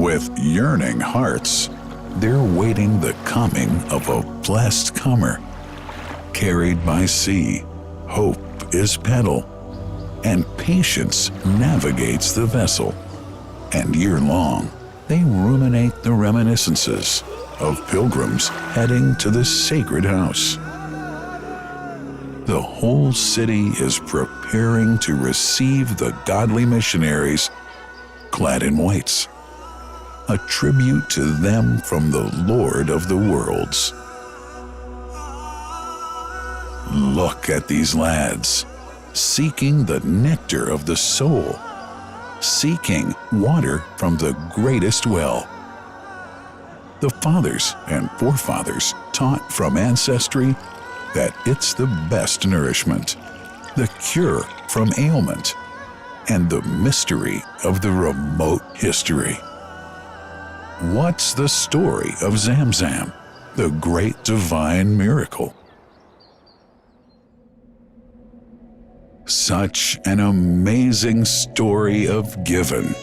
With yearning hearts, they're waiting the coming of a blessed comer. Carried by sea, hope is paddle, and patience navigates the vessel. And year-long, they ruminate the reminiscences of pilgrims heading to the sacred house. The whole city is preparing to receive the godly missionaries clad in whites, a tribute to them from the Lord of the worlds. Look at these lads, seeking the nectar of the soul, seeking water from the greatest well. The fathers and forefathers taught from ancestry that it's the best nourishment, the cure from ailment, and the mystery of the remote history. What's the story of Zamzam, the great divine miracle? Such an amazing story of giving,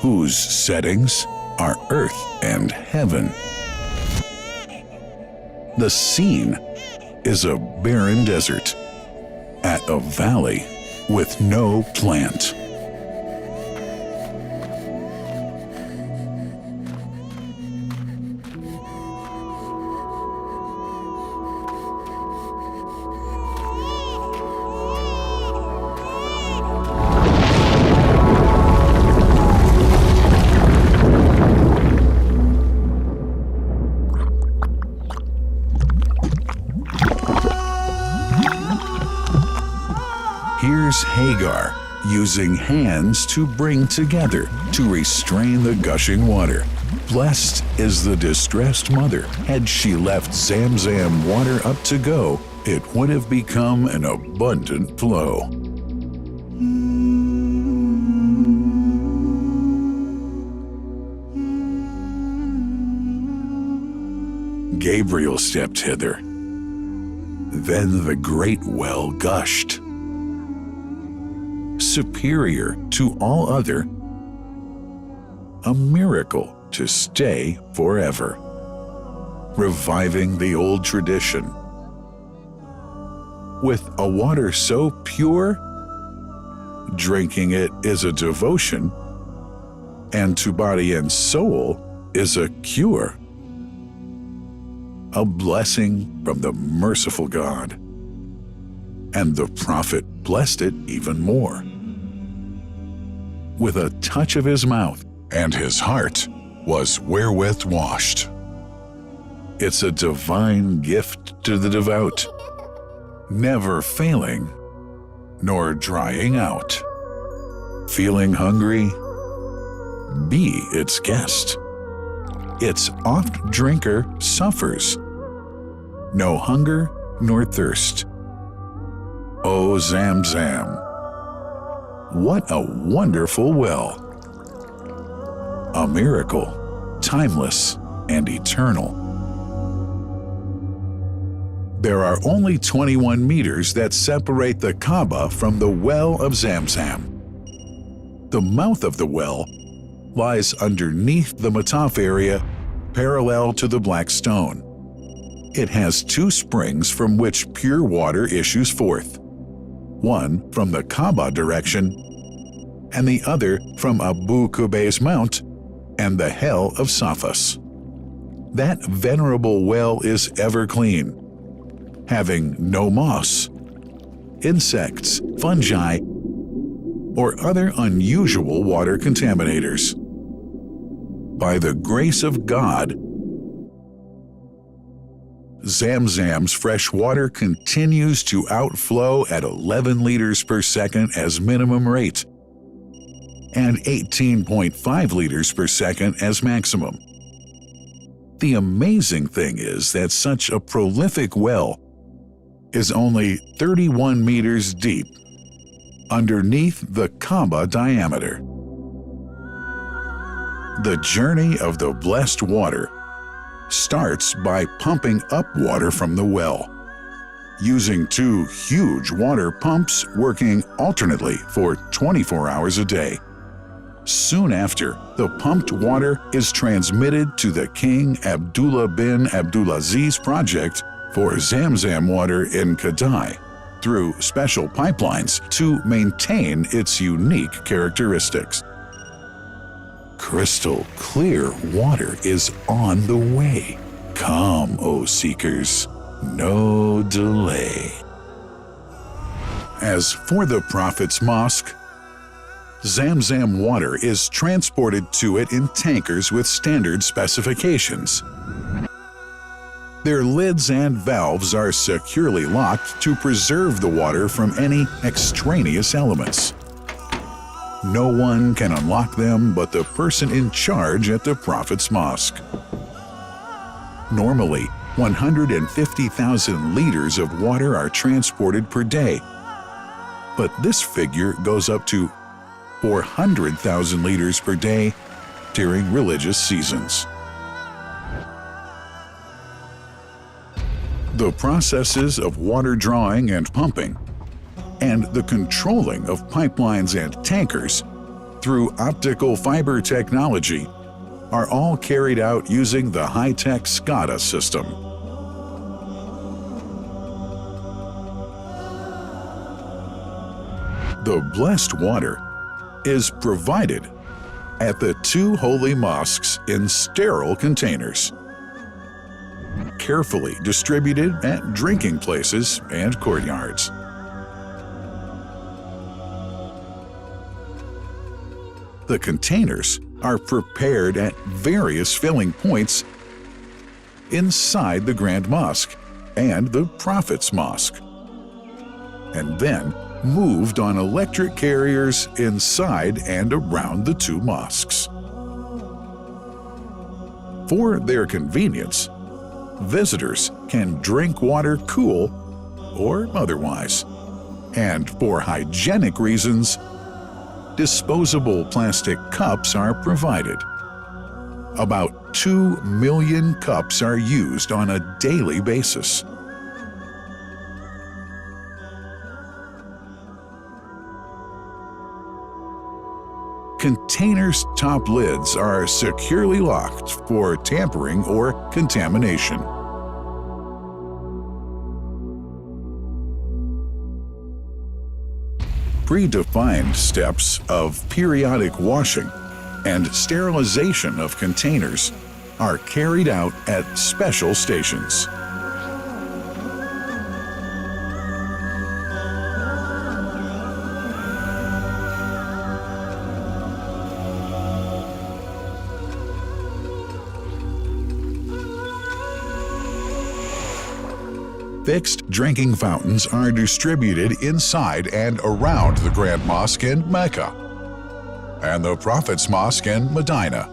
whose settings are earth and heaven. The scene is a barren desert at a valley with no plant. Here's Hagar using hands to bring together to restrain the gushing water. Blessed is the distressed mother. Had she left Zamzam water up to go, it would have become an abundant flow. Gabriel stepped hither. Then the great well gushed. Superior to all other, a miracle to stay forever, reviving the old tradition. With a water so pure, drinking it is a devotion, and to body and soul is a cure, a blessing from the merciful God. And the prophet blessed it even more. With a touch of his mouth, and his heart was wherewith washed. It's a divine gift to the devout, never failing nor drying out. Feeling hungry? Be its guest. Its oft drinker suffers, no hunger nor thirst. O Zamzam, what a wonderful well! A miracle, timeless and eternal. There are only 21 meters that separate the Kaaba from the well of Zamzam. The mouth of the well lies underneath the Mataf area, parallel to the Black Stone. It has two springs from which pure water issues forth. One from the Kaaba direction, and the other from Abu Qubay's Mount and the Hell of Safas. That venerable well is ever clean, having no moss, insects, fungi, or other unusual water contaminators. By the grace of God, Zamzam's fresh water continues to outflow at 11 liters per second as minimum rate and 18.5 liters per second as maximum. The amazing thing is that such a prolific well is only 31 meters deep underneath the Kaaba diameter. The journey of the blessed water starts by pumping up water from the well, using two huge water pumps working alternately for 24 hours a day. Soon after, the pumped water is transmitted to the King Abdullah bin Abdulaziz project for Zamzam water in Kadai through special pipelines to maintain its unique characteristics. Crystal clear water is on the way. Come, O seekers, no delay. As for the Prophet's Mosque, Zamzam water is transported to it in tankers with standard specifications. Their lids and valves are securely locked to preserve the water from any extraneous elements. No one can unlock them but the person in charge at the Prophet's Mosque. Normally, 150,000 liters of water are transported per day, but this figure goes up to 400,000 liters per day during religious seasons. The processes of water drawing and pumping, and the controlling of pipelines and tankers through optical fiber technology are all carried out using the high-tech SCADA system. The blessed water is provided at the two holy mosques in sterile containers, carefully distributed at drinking places and courtyards. The containers are prepared at various filling points inside the Grand Mosque and the Prophet's Mosque, and then moved on electric carriers inside and around the two mosques. For their convenience, visitors can drink water cool or otherwise, and for hygienic reasons, disposable plastic cups are provided. About 2 million cups are used on a daily basis. Containers' top lids are securely locked for tampering or contamination. Predefined steps of periodic washing and sterilization of containers are carried out at special stations. Fixed drinking fountains are distributed inside and around the Grand Mosque in Mecca and the Prophet's Mosque in Medina,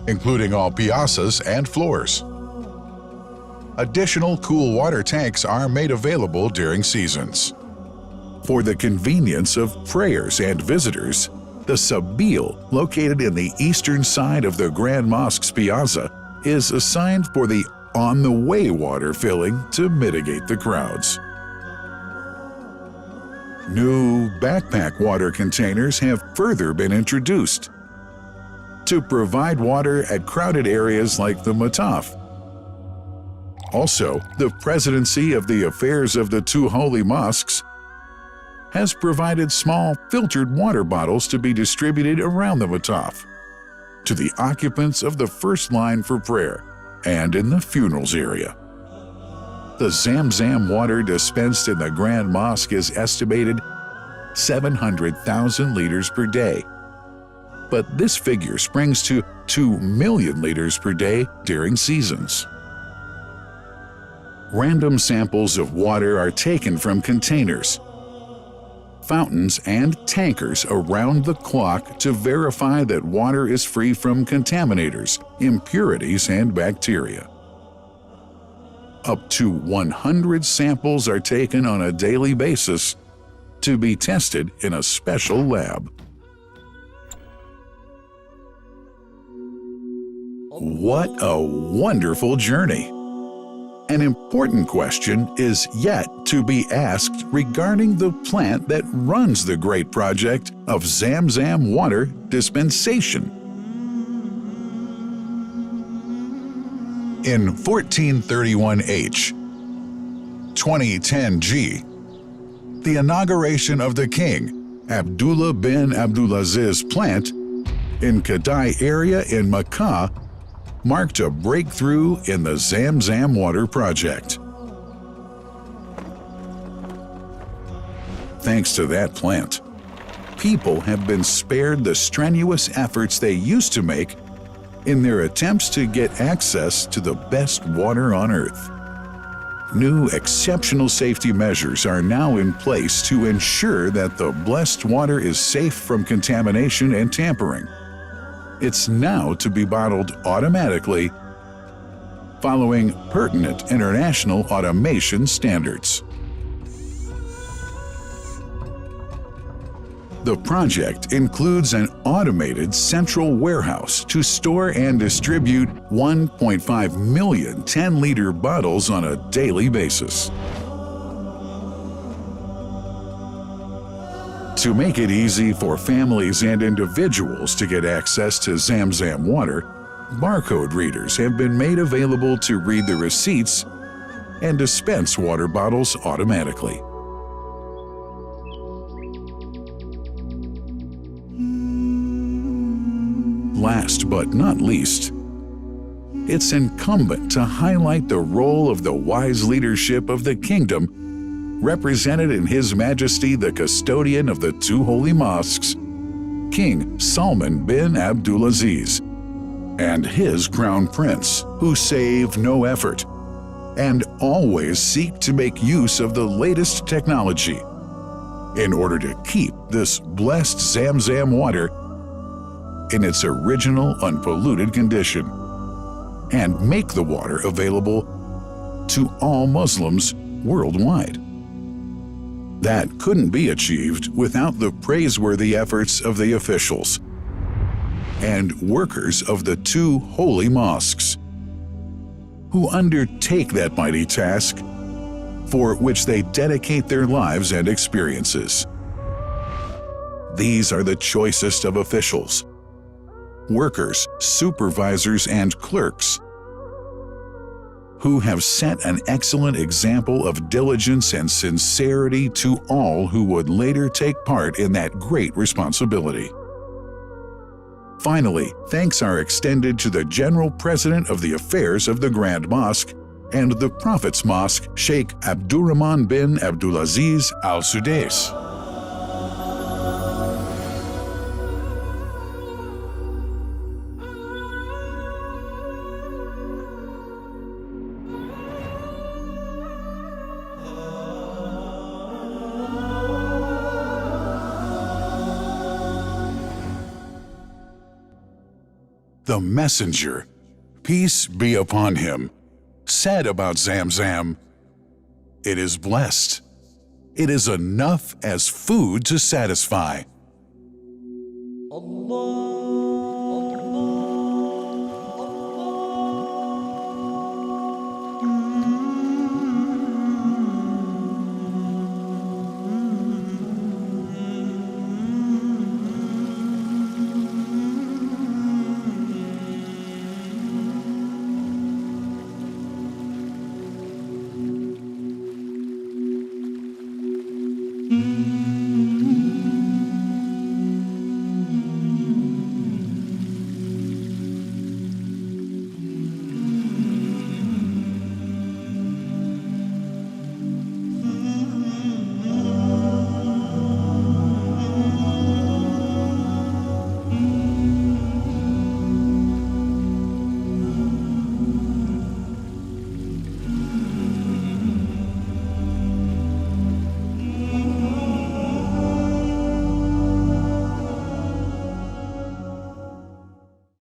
including all piazzas and floors. Additional cool water tanks are made available during seasons. For the convenience of prayers and visitors, the Sabil, located in the eastern side of the Grand Mosque's piazza, is assigned for the on-the-way water filling to mitigate the crowds. New backpack water containers have further been introduced to provide water at crowded areas like the Mataf. Also, the Presidency of the Affairs of the Two Holy Mosques has provided small filtered water bottles to be distributed around the Mataf to the occupants of the first line for prayer and in the funerals area. The Zamzam water dispensed in the Grand Mosque is estimated 700,000 liters per day, but this figure springs to 2 million liters per day during seasons. Random samples of water are taken from containers, fountains, and tankers around the clock to verify that water is free from contaminators, impurities, and bacteria. Up to 100 samples are taken on a daily basis to be tested in a special lab. What a wonderful journey! An important question is yet to be asked regarding the plant that runs the great project of Zamzam water dispensation. In 1431H, 2010G, the inauguration of the king, Abdullah bin Abdulaziz plant in Kadai area in Makkah marked a breakthrough in the Zamzam water project. Thanks to that plant, people have been spared the strenuous efforts they used to make in their attempts to get access to the best water on earth. New exceptional safety measures are now in place to ensure that the blessed water is safe from contamination and tampering. It's now to be bottled automatically following pertinent international automation standards. The project includes an automated central warehouse to store and distribute 1.5 million 10-liter bottles on a daily basis. To make it easy for families and individuals to get access to Zamzam water, barcode readers have been made available to read the receipts and dispense water bottles automatically. Last but not least, it's incumbent to highlight the role of the wise leadership of the kingdom, represented in His Majesty the custodian of the two holy mosques, King Salman bin Abdulaziz, and his crown prince, who save no effort and always seek to make use of the latest technology in order to keep this blessed Zamzam water in its original unpolluted condition and make the water available to all Muslims worldwide. That couldn't be achieved without the praiseworthy efforts of the officials and workers of the two holy mosques, who undertake that mighty task for which they dedicate their lives and experiences. These are the choicest of officials, workers, supervisors, and clerks, who have set an excellent example of diligence and sincerity to all who would later take part in that great responsibility. Finally, thanks are extended to the General President of the Affairs of the Grand Mosque and the Prophet's Mosque, Sheikh Abdurrahman bin Abdulaziz Al Sudais. The messenger, peace be upon him, said about Zamzam, "It is blessed. It is enough as food to satisfy." Allah.